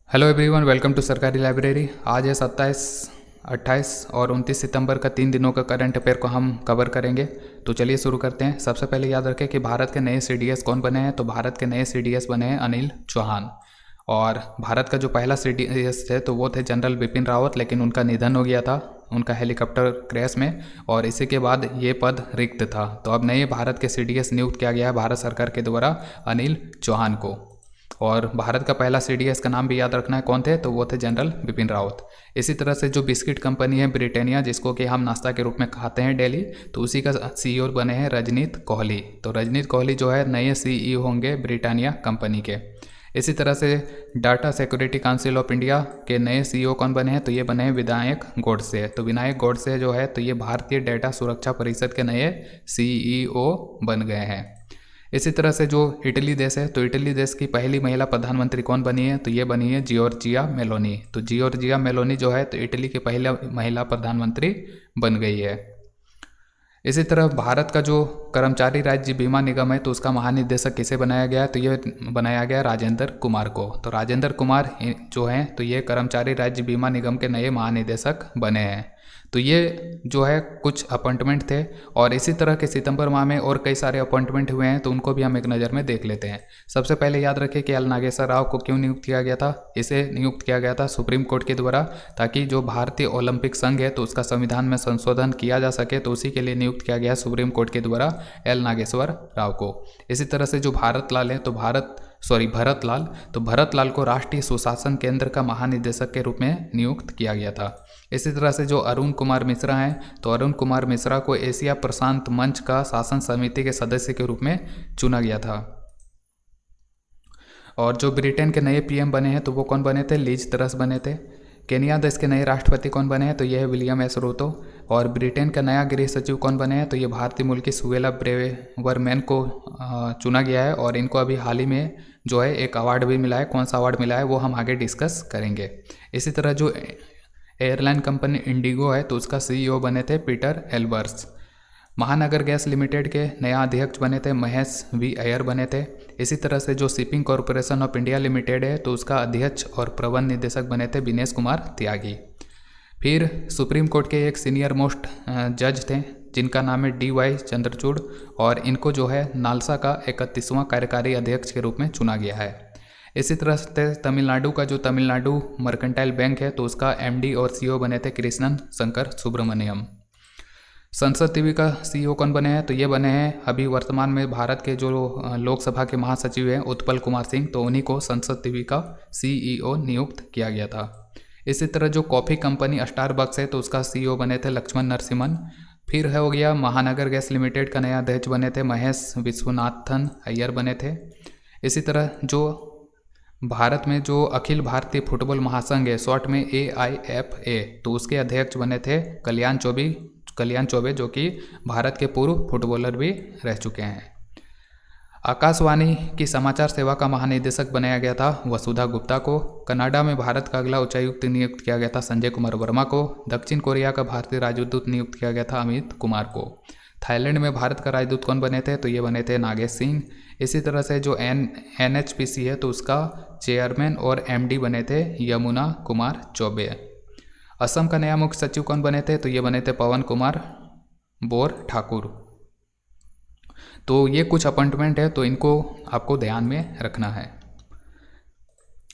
Hello everyone, welcome to सरकारी library. आज है 27, 28 और 29 सितंबर का 3 दिनों का करंट अफेयर को हम कवर करेंगे। तो चलिए शुरू करते हैं। सबसे पहले याद रखें कि भारत के नए सीडीएस कौन बने हैं। तो भारत के नए सीडीएस बने हैं अनिल चौहान। और भारत का जो पहला सीडीएस थे तो वो थे जनरल बिपिन रावत, लेकिन उनका निधन हो गया था उनका हेलीकॉप्टर क्रैश में, और इसी के बाद ये पद रिक्त था। तो अब नए भारत के सीडीएस नियुक्त किया गया है भारत सरकार के द्वारा अनिल चौहान को। और भारत का पहला सीडीएस का नाम भी याद रखना है कौन थे, तो वो थे जनरल बिपिन रावत। इसी तरह से जो बिस्किट कंपनी है ब्रिटानिया, जिसको कि हम नाश्ता के रूप में खाते हैं डेली, तो उसी का सीईओ बने हैं रजनीत कोहली। तो रजनीत कोहली जो है नए सीईओ होंगे ब्रिटानिया कंपनी के। इसी तरह से data security council of India के नए सीईओ कौन बने हैं, तो ये बने हैं विनायक गोडसे। तो विनायक गोडसे जो है तो ये भारतीय डेटा सुरक्षा परिषद के नए सीईओ बन गए हैं। इसी तरह से जो इटली देश है, तो इटली देश की पहली महिला प्रधानमंत्री कौन बनी है, तो ये बनी है जियोर्जिया मेलोनी। तो जियोर्जिया मेलोनी जो है तो इटली की पहली महिला प्रधानमंत्री बन गई है। इसी तरह भारत का जो कर्मचारी राज्य बीमा निगम है तो उसका महानिदेशक किसे बनाया गया है, तो ये बनाया गया राजेंद्र कुमार को। तो राजेंद्र कुमार जो हैं तो ये कर्मचारी राज्य बीमा निगम के नए महानिदेशक बने हैं। तो ये जो है कुछ अपॉइंटमेंट थे, और इसी तरह के सितंबर माह में और कई सारे अपॉइंटमेंट हुए हैं, तो उनको भी हम एक नज़र में देख लेते हैं। सबसे पहले याद रखें कि एल नागेश्वर राव को क्यों नियुक्त किया गया था। इसे नियुक्त किया गया था सुप्रीम कोर्ट के द्वारा, ताकि जो भारतीय ओलंपिक संघ है तो उसका संविधान में संशोधन किया जा सके, तो उसी के लिए नियुक्त किया गया सुप्रीम कोर्ट के द्वारा एल नागेश्वर राव को। इसी तरह से जो भरत लाल है तो भरत लाल को राष्ट्रीय सुशासन केंद्र का महानिदेशक के रूप में नियुक्त किया गया था। इसी तरह से जो अरुण कुमार मिश्रा हैं तो अरुण कुमार मिश्रा को एशिया प्रशांत मंच का शासन समिति के सदस्य के रूप में चुना गया था। और जो ब्रिटेन के नए पीएम बने हैं तो वो कौन बने थे, लीज ट्रस बने थे। केनिया देश के नए राष्ट्रपति कौन बने हैं, तो ये है विलियम एस रूतो। और ब्रिटेन का नया गृह सचिव कौन बने हैं, तो ये भारतीय मूल की सुवेला ब्रेवरमैन को चुना गया है। और इनको अभी हाल ही में जो है एक अवार्ड भी मिला है। कौन सा अवार्ड मिला है वो हम आगे डिस्कस करेंगे। इसी तरह जो एयरलाइन कंपनी इंडिगो है तो उसका सीईओ बने थे पीटर एल्बर्स। महानगर गैस लिमिटेड के नया अध्यक्ष बने थे महेश वी अय्यर बने थे। इसी तरह से जो shipping corporation of India limited है तो उसका अध्यक्ष और प्रबंध निदेशक बने थे दिनेश कुमार त्यागी। फिर सुप्रीम कोर्ट के एक सीनियर मोस्ट जज थे जिनका नाम है DY चंद्रचूड़, और इनको जो है नालसा का 31वां कार्यकारी अध्यक्ष के रूप में चुना गया है। इसी तरह से तमिलनाडु का जो तमिलनाडु मर्केंटाइल बैंक है तो उसका MD और CEO बने थे कृष्णन शंकर सुब्रमण्यम। संसद टीवी का CEO कौन बने हैं, तो ये बने हैं अभी वर्तमान में भारत के जो लोकसभा के महासचिव हैं उत्पल कुमार सिंह, तो उन्हीं को संसद टीवी का CEO नियुक्त किया गया था। इसी तरह जो कॉफ़ी कंपनी स्टारबक्स है तो उसका CEO बने थे लक्ष्मण नरसिम्हन। फिर हो गया महानगर गैस लिमिटेड का नया अध्यक्ष बने थे महेश विश्वनाथन अय्यर बने थे। इसी तरह जो भारत में जो अखिल भारतीय फुटबॉल महासंघ है शॉर्ट में AIFA, तो उसके अध्यक्ष बने थे कल्याण चौबे, जो कि भारत के पूर्व फुटबॉलर भी रह चुके हैं। आकाशवाणी की समाचार सेवा का महानिदेशक बनाया गया था वसुधा गुप्ता को। कनाडा में भारत का अगला उच्चायुक्त नियुक्त किया गया था संजय कुमार वर्मा को। दक्षिण कोरिया का भारतीय राजदूत नियुक्त किया गया था अमित कुमार को। थाईलैंड में भारत का राजदूत कौन बने थे, तो ये बने थे नागेश सिंह। इसी तरह से जो NHPC है तो उसका चेयरमैन और MD बने थे यमुना कुमार चौबे। असम का नया मुख्य सचिव कौन बने थे, तो ये बने थे पवन कुमार बोर ठाकुर। तो ये कुछ अपॉइंटमेंट है, तो इनको आपको ध्यान में रखना है।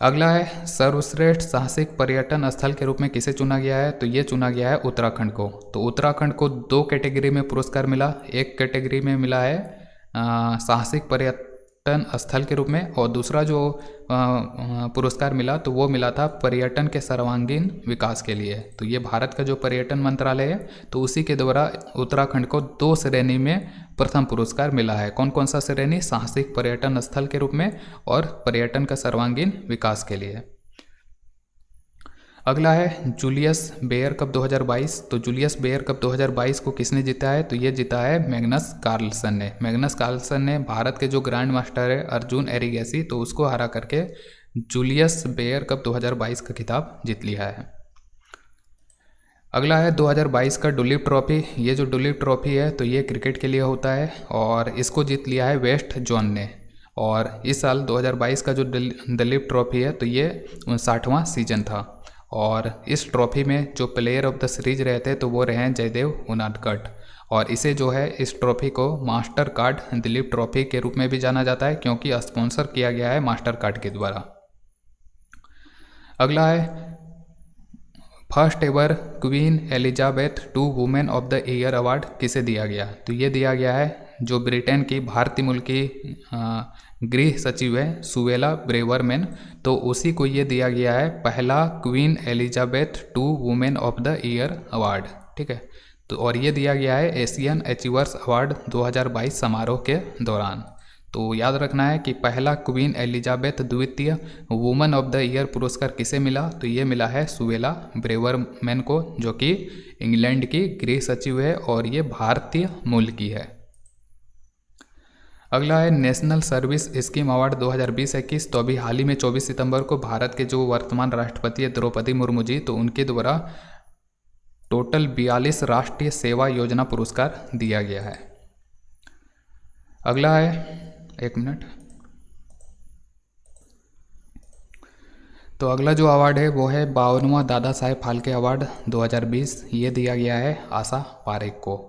अगला है सर्वश्रेष्ठ साहसिक पर्यटन स्थल के रूप में किसे चुना गया है, तो ये चुना गया है उत्तराखंड को। तो उत्तराखंड को 2 कैटेगरी में पुरस्कार मिला। एक कैटेगरी में मिला है साहसिक पर्यटन स्थल के रूप में, और दूसरा जो पुरस्कार मिला तो वो मिला था पर्यटन के सर्वांगीण विकास के लिए। तो ये भारत का जो पर्यटन मंत्रालय है तो उसी के द्वारा उत्तराखंड को 2 श्रेणी में प्रथम पुरस्कार मिला है। कौन कौन सा श्रेणी, साहसिक पर्यटन स्थल के रूप में और पर्यटन का सर्वांगीण विकास के लिए। अगला है जूलियस बेयर कप 2022। तो जूलियस बेयर कप 2022 को किसने जीता है, तो ये जीता है मैग्नस कार्लसन ने। मैग्नस कार्लसन ने भारत के जो ग्रैंड मास्टर है अर्जुन एरिगेसी तो उसको हरा करके जूलियस बेयर कप 2022 का खिताब जीत लिया है। अगला है 2022 का डुलीप ट्रॉफी। ये जो डुलीप ट्रॉफी है तो ये क्रिकेट के लिए होता है, और इसको जीत लिया है वेस्ट जोन ने। और इस साल 2022 का जो दिलीप ट्रॉफी है तो ये 59वां सीजन था। और इस ट्रॉफी में जो प्लेयर ऑफ द सीरीज रहे थे तो वो रहे हैं जयदेव उनादकट। और इसे जो है इस ट्रॉफी को मास्टर कार्ड दिलीप ट्रॉफी के रूप में भी जाना जाता है, क्योंकि स्पॉन्सर किया गया है मास्टर कार्ड के द्वारा। अगला है first ever queen Elizabeth two women of the year award किसे दिया गया? तो ये दिया गया है जो ब्रिटेन की भारतीय मूल की गृह सचिव है सुवेला ब्रेवरमैन, तो उसी को ये दिया गया है पहला queen Elizabeth two women of the year award. ठीक है, तो और ये दिया गया है एशियन अचीवर्स अवार्ड 2022 समारोह के दौरान। तो याद रखना है कि पहला क्वीन एलिजाबेथ द्वितीय वुमन ऑफ द ईयर पुरस्कार किसे मिला? तो ये मिला है सुवेला ब्रेवरमैन को, जो कि इंग्लैंड की गृह सचिव है और ये भारतीय मूल की है। अगला है नेशनल सर्विस स्कीम अवार्ड 2020-21। तो अभी हाल ही में 24 सितंबर को भारत के जो वर्तमान राष्ट्रपति है द्रौपदी मुर्मू जी, तो उनके द्वारा टोटल 42 राष्ट्रीय सेवा योजना पुरस्कार दिया गया है। अगला है, एक मिनट, तो अगला जो अवार्ड है वो है 52वां दादा साहेब फाल्के अवार्ड 2020। ये दिया गया है आशा पारेख को।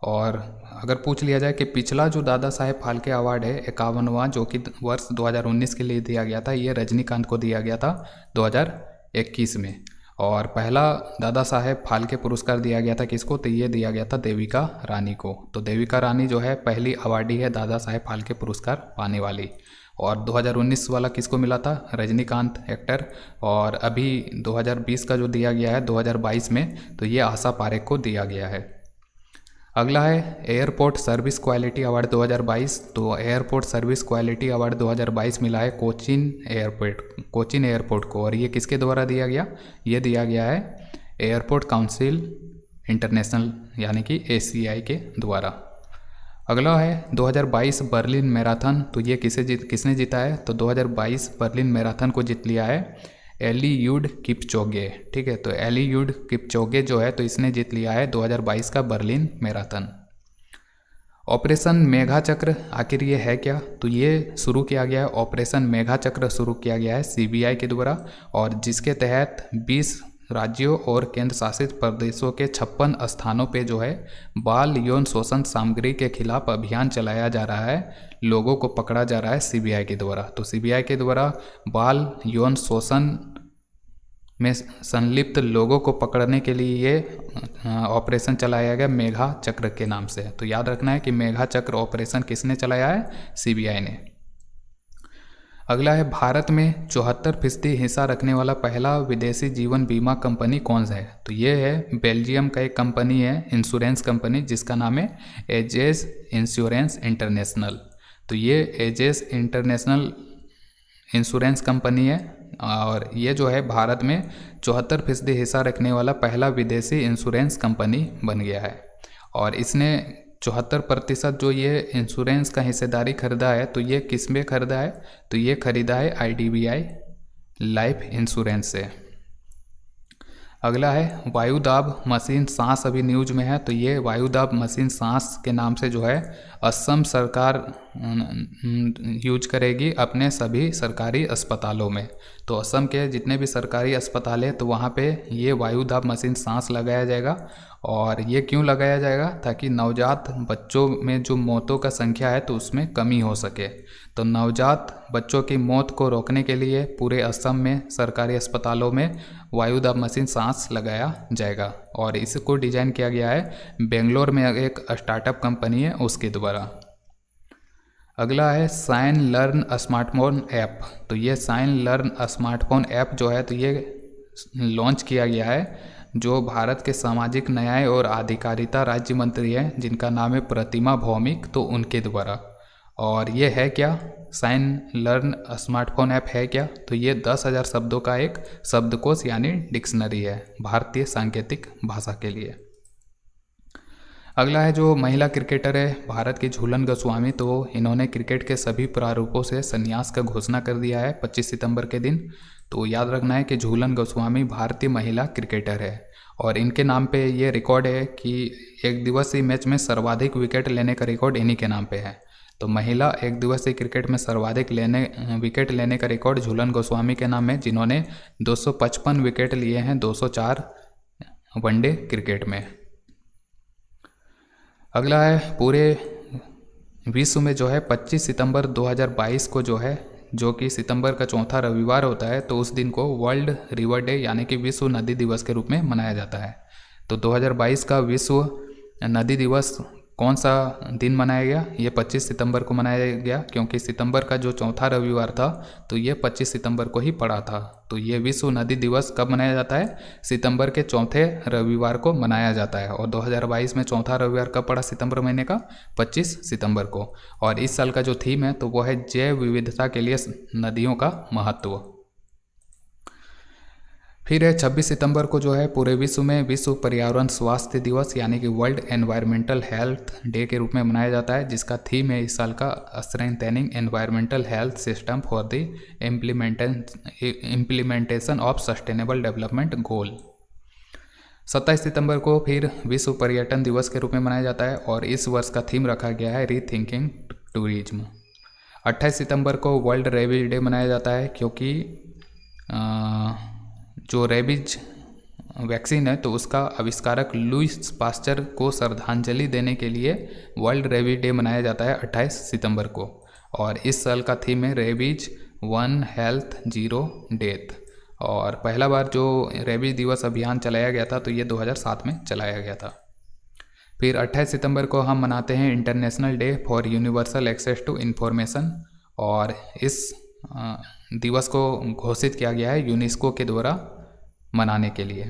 और अगर पूछ लिया जाए कि पिछला जो दादा साहेब फाल्के अवार्ड है 51वां, जो कि वर्ष 2019 के लिए दिया गया था, ये रजनीकांत को दिया गया था 2021 में। और पहला दादा साहेब फाल्के पुरस्कार दिया गया था किसको? तो ये दिया गया था देविका रानी को। तो देविका रानी जो है पहली अवार्डी है दादा साहेब फाल्के पुरस्कार पाने वाली। और 2019 वाला किसको मिला था? रजनीकांत एक्टर। और अभी 2020 का जो दिया गया है 2022 में, तो ये आशा पारेख को दिया गया है। अगला है एयरपोर्ट सर्विस क्वालिटी अवार्ड 2022। तो एयरपोर्ट सर्विस क्वालिटी अवार्ड 2022 मिला है कोचीन एयरपोर्ट को। और ये किसके द्वारा दिया गया? ये दिया गया है एयरपोर्ट काउंसिल इंटरनेशनल यानी कि ACI के द्वारा। अगला है 2022 बर्लिन मैराथन। तो ये किसने जीता है? तो 2022 बर्लिन मैराथन को जीत लिया है एलियूड किपचोगे। ठीक है, तो एलियूड किपचोगे जो है तो इसने जीत लिया है 2022 का बर्लिन मैराथन। ऑपरेशन मेघा चक्र आखिर ये है क्या? तो ये शुरू किया गया है, ऑपरेशन मेघा चक्र शुरू किया गया है CBI के द्वारा, और जिसके तहत 20 राज्यों और केंद्र शासित प्रदेशों के 56 स्थानों पे जो है बाल यौन शोषण सामग्री के खिलाफ अभियान चलाया जा रहा है। लोगों को पकड़ा जा रहा है CBI के द्वारा। तो CBI के द्वारा बाल यौन शोषण में संलिप्त लोगों को पकड़ने के लिए ये ऑपरेशन चलाया गया मेघा चक्र के नाम से। तो याद रखना है कि मेघा चक्र ऑपरेशन किसने चलाया है? CBI ने। अगला है भारत में 74% हिस्सा रखने वाला पहला विदेशी जीवन बीमा कंपनी कौन सा है? तो ये है बेल्जियम का एक कंपनी है, इंश्योरेंस कंपनी, जिसका नाम है एजेस इंश्योरेंस इंटरनेशनल। तो ये एजेस इंटरनेशनल इंश्योरेंस कंपनी है और ये जो है भारत में 74% हिस्सा रखने वाला पहला विदेशी इंश्योरेंस कंपनी बन गया है। और इसने 74% जो ये इंश्योरेंस का हिस्सेदारी खरीदा है, तो ये किस में खरीदा है? तो ये खरीदा है IDBI लाइफ इंश्योरेंस से। अगला है वायुदाब मशीन सांस, अभी न्यूज में है। तो ये वायुदाब मशीन सांस के नाम से जो है असम सरकार यूज करेगी अपने सभी सरकारी अस्पतालों में। तो असम के जितने भी सरकारी अस्पताल हैं तो वहाँ पे ये वायुदाब मशीन सांस लगाया जाएगा। और ये क्यों लगाया जाएगा? ताकि नवजात बच्चों में जो मौतों का संख्या है तो उसमें कमी हो सके। तो नवजात बच्चों की मौत को रोकने के लिए पूरे असम में सरकारी अस्पतालों में वायुदाब मशीन सांस लगाया जाएगा। और इसको डिजाइन किया गया है बेंगलोर में एक स्टार्टअप कंपनी है उसके द्वारा। अगला है साइन लर्न स्मार्टफोन ऐप। तो ये साइन लर्न स्मार्टफोन ऐप जो है तो ये लॉन्च किया गया है जो भारत के सामाजिक न्याय और अधिकारिता राज्य मंत्री हैं जिनका नाम है प्रतिमा भौमिक, तो उनके द्वारा। और ये है क्या? साइन लर्न स्मार्टफोन ऐप है क्या? तो ये 10,000 शब्दों का एक शब्दकोश यानी डिक्शनरी है भारतीय सांकेतिक भाषा के लिए। अगला है जो महिला क्रिकेटर है भारत की झूलन गोस्वामी। तो इन्होंने क्रिकेट के सभी प्रारूपों से संन्यास का घोषणा कर दिया है 25 सितंबर के दिन। तो याद रखना है कि झूलन गोस्वामी भारतीय महिला क्रिकेटर है और इनके नाम पे ये रिकॉर्ड है कि एक दिवसीय मैच में सर्वाधिक विकेट लेने का रिकॉर्ड इन्हीं के नाम पे है। तो महिला एक दिवसीय क्रिकेट में सर्वाधिक विकेट लेने का रिकॉर्ड झूलन गोस्वामी के नाम है, जिन्होंने 255 विकेट लिए हैं 204 वनडे क्रिकेट में। अगला है पूरे विश्व में जो है 25 सितंबर 2022 को जो कि सितंबर का चौथा रविवार होता है, तो उस दिन को वर्ल्ड रिवर डे यानी कि विश्व नदी दिवस के रूप में मनाया जाता है। तो 2022 का विश्व नदी दिवस कौन सा दिन मनाया गया? ये 25 सितंबर को मनाया गया, क्योंकि सितंबर का जो चौथा रविवार था तो ये 25 सितंबर को ही पड़ा था। तो ये विश्व नदी दिवस कब मनाया जाता है? सितंबर के चौथे रविवार को मनाया जाता है। और 2022 में चौथा रविवार कब पड़ा? सितंबर महीने का 25 सितंबर को। और इस साल का जो थीम है तो वो है जैव विविधता के लिए नदियों का महत्व। फिर है 26 सितंबर को जो है पूरे विश्व में विश्व पर्यावरण स्वास्थ्य दिवस यानी कि वर्ल्ड एनवायरमेंटल हेल्थ डे के रूप में मनाया जाता है, जिसका थीम है इस साल का strengthening environmental health system for the implementation of sustainable development goal. 27 सितंबर को फिर विश्व पर्यटन दिवस के रूप में मनाया जाता है और इस वर्ष का थीम रखा गया है रीथिंकिंग टूरिज्म। 28 सितंबर को वर्ल्ड रेबीज डे मनाया जाता है, क्योंकि जो रेबीज वैक्सीन है तो उसका आविष्कारक लुईस पास्चर को श्रद्धांजलि देने के लिए वर्ल्ड रेबीज डे मनाया जाता है 28 सितंबर को। और इस साल का थीम है रेबीज 1 हेल्थ 0 डेथ। और पहला बार जो रेबीज दिवस अभियान चलाया गया था तो ये 2007 में चलाया गया था। फिर 28 सितंबर को हम मनाते हैं international day for universal access to information, और इस दिवस को घोषित किया गया है यूनेस्को के द्वारा मनाने के लिए।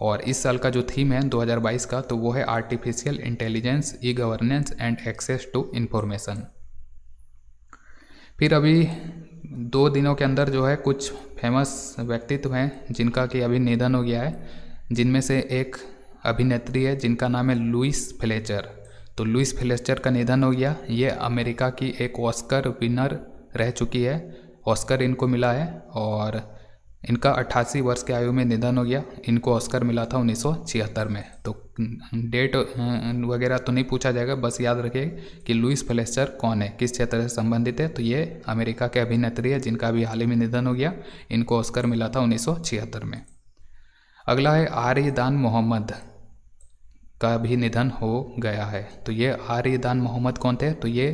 और इस साल का जो थीम है 2022 का तो वो है artificial intelligence, e governance and access to information. फिर अभी 2 दिनों के अंदर जो है कुछ फेमस व्यक्तित्व हैं जिनका कि अभी निधन हो गया है, जिनमें से एक अभिनेत्री है जिनका नाम है लुईस फ्लेचर। तो लुईस फ्लेचर का निधन हो गया। ये अमेरिका की एक ऑस्कर विनर रह चुकी है, ऑस्कर इनको मिला है और इनका 88 वर्ष की आयु में निधन हो गया। इनको ऑस्कर मिला था 1976 में। तो डेट वगैरह तो नहीं पूछा जाएगा, बस याद रखिए कि लुईस फ्लेचर कौन है, किस क्षेत्र से संबंधित है। तो ये अमेरिका के अभिनेत्री है जिनका अभी हाल ही में निधन हो गया। इनको ऑस्कर मिला था 1976 में। अगला है आरिदान मोहम्मद का भी निधन हो गया है। तो ये आरिदान मोहम्मद कौन थे? तो ये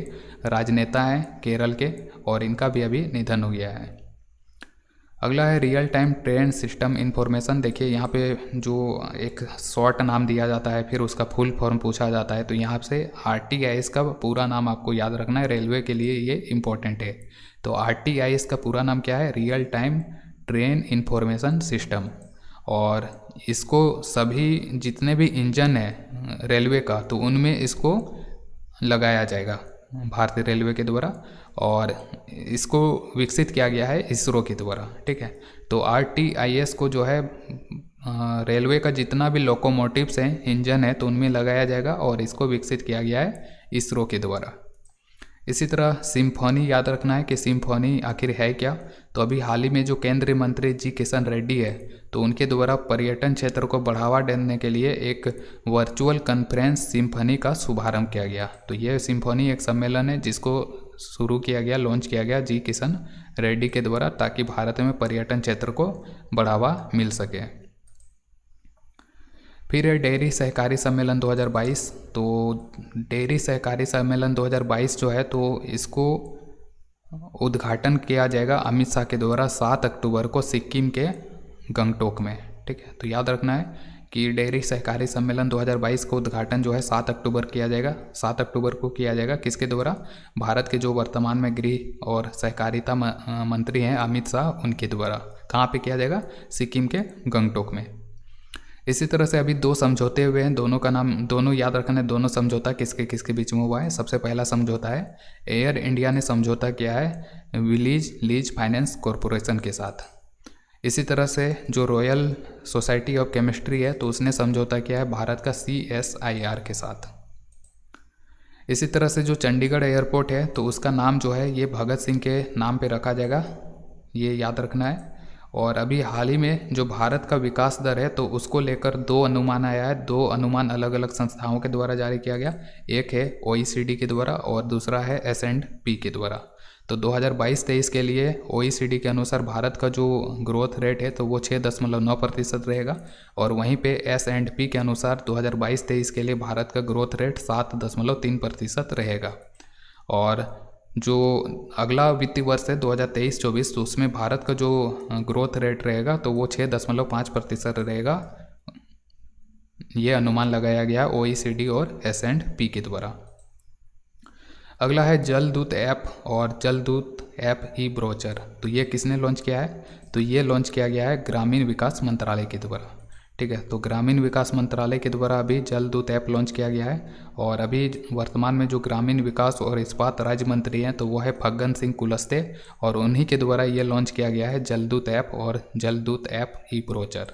राजनेता हैं केरल के और इनका भी अभी निधन हो गया है। अगला है real time train system information. देखिए यहाँ पे जो एक शॉर्ट नाम दिया जाता है फिर उसका फुल फॉर्म पूछा जाता है, तो यहाँ से RTIS का पूरा नाम आपको याद रखना है, रेलवे के लिए ये इम्पोर्टेंट है। तो RTIS का पूरा नाम क्या है? Real time train information system. और इसको सभी जितने भी इंजन है रेलवे का तो उनमें इसको लगाया जाएगा भारतीय रेलवे के द्वारा, और इसको विकसित किया गया है इसरो के द्वारा। ठीक है, तो RTIS को जो है रेलवे का जितना भी लोकोमोटिव्स हैं, इंजन है, तो उनमें लगाया जाएगा और इसको विकसित किया गया है इसरो के द्वारा। इसी तरह सिम्फनी याद रखना है कि सिम्फनी आखिर है क्या। तो अभी हाल ही में जो केंद्रीय मंत्री जी किशन रेड्डी है तो उनके द्वारा पर्यटन क्षेत्र को बढ़ावा देने के लिए एक वर्चुअल कॉन्फ्रेंस सिम्फनी का शुभारंभ किया गया। तो ये सिम्फनी एक सम्मेलन है जिसको शुरू किया गया, लॉन्च किया गया जी किशन रेड्डी के द्वारा, ताकि भारत में पर्यटन क्षेत्र को बढ़ावा मिल सके। फिर है डेयरी सहकारी सम्मेलन 2022। तो डेयरी सहकारी सम्मेलन 2022 जो है तो इसको उद्घाटन किया जाएगा अमित शाह के द्वारा 7 अक्टूबर को सिक्किम के गंगटोक में। ठीक है, तो याद रखना है कि डेयरी सहकारी सम्मेलन 2022 का उद्घाटन जो है 7 अक्टूबर किया जाएगा। 7 अक्टूबर को किया जाएगा किसके द्वारा? भारत के जो वर्तमान में गृह और सहकारिता मंत्री हैं अमित शाह, उनके द्वारा। कहाँ पे किया जाएगा? सिक्किम के गंगटोक में। इसी तरह से अभी 2 समझौते हुए हैं, दोनों का नाम, दोनों याद रखना है, दोनों समझौता किसके किसके बीच में हुआ है। सबसे पहला समझौता है एयर इंडिया ने समझौता किया है विलीज लीज फाइनेंस कॉरपोरेशन के साथ। इसी तरह से जो रॉयल सोसाइटी ऑफ केमिस्ट्री है तो उसने समझौता किया है भारत का CSIR के साथ। इसी तरह से जो चंडीगढ़ एयरपोर्ट है तो उसका नाम जो है ये भगत सिंह के नाम पे रखा जाएगा, ये याद रखना है। और अभी हाल ही में जो भारत का विकास दर है तो उसको लेकर 2 अनुमान आया है। 2 अनुमान अलग अलग संस्थाओं के द्वारा जारी किया गया। एक है OECD के द्वारा और दूसरा है S&P के द्वारा। तो 2022-23 के लिए OECD के अनुसार भारत का जो ग्रोथ रेट है तो वो 6.9% रहेगा, और वहीं पे S&P के अनुसार 2022-23 के लिए भारत का ग्रोथ रेट 7.3% रहेगा। और जो अगला वित्तीय वर्ष है 2023-24 तो उसमें भारत का जो ग्रोथ रेट रहेगा तो वो 6.5% रहेगा। ये अनुमान लगाया गया OECD और S&P के द्वारा। अगला है जलदूत ऐप और जलदूत ऐप ई ब्रोचर। तो ये किसने लॉन्च किया है? तो ये लॉन्च किया गया है ग्रामीण विकास मंत्रालय के द्वारा। ठीक है, तो ग्रामीण विकास मंत्रालय के द्वारा अभी जलदूत ऐप लॉन्च किया गया है। और अभी वर्तमान में जो ग्रामीण विकास और इस्पात राज्य मंत्री हैं तो वो है फग्गन सिंह कुलस्ते, और उन्हीं के द्वारा ये लॉन्च किया गया है जलदूत ऐप और जलदूत ऐप ई ब्रोचर।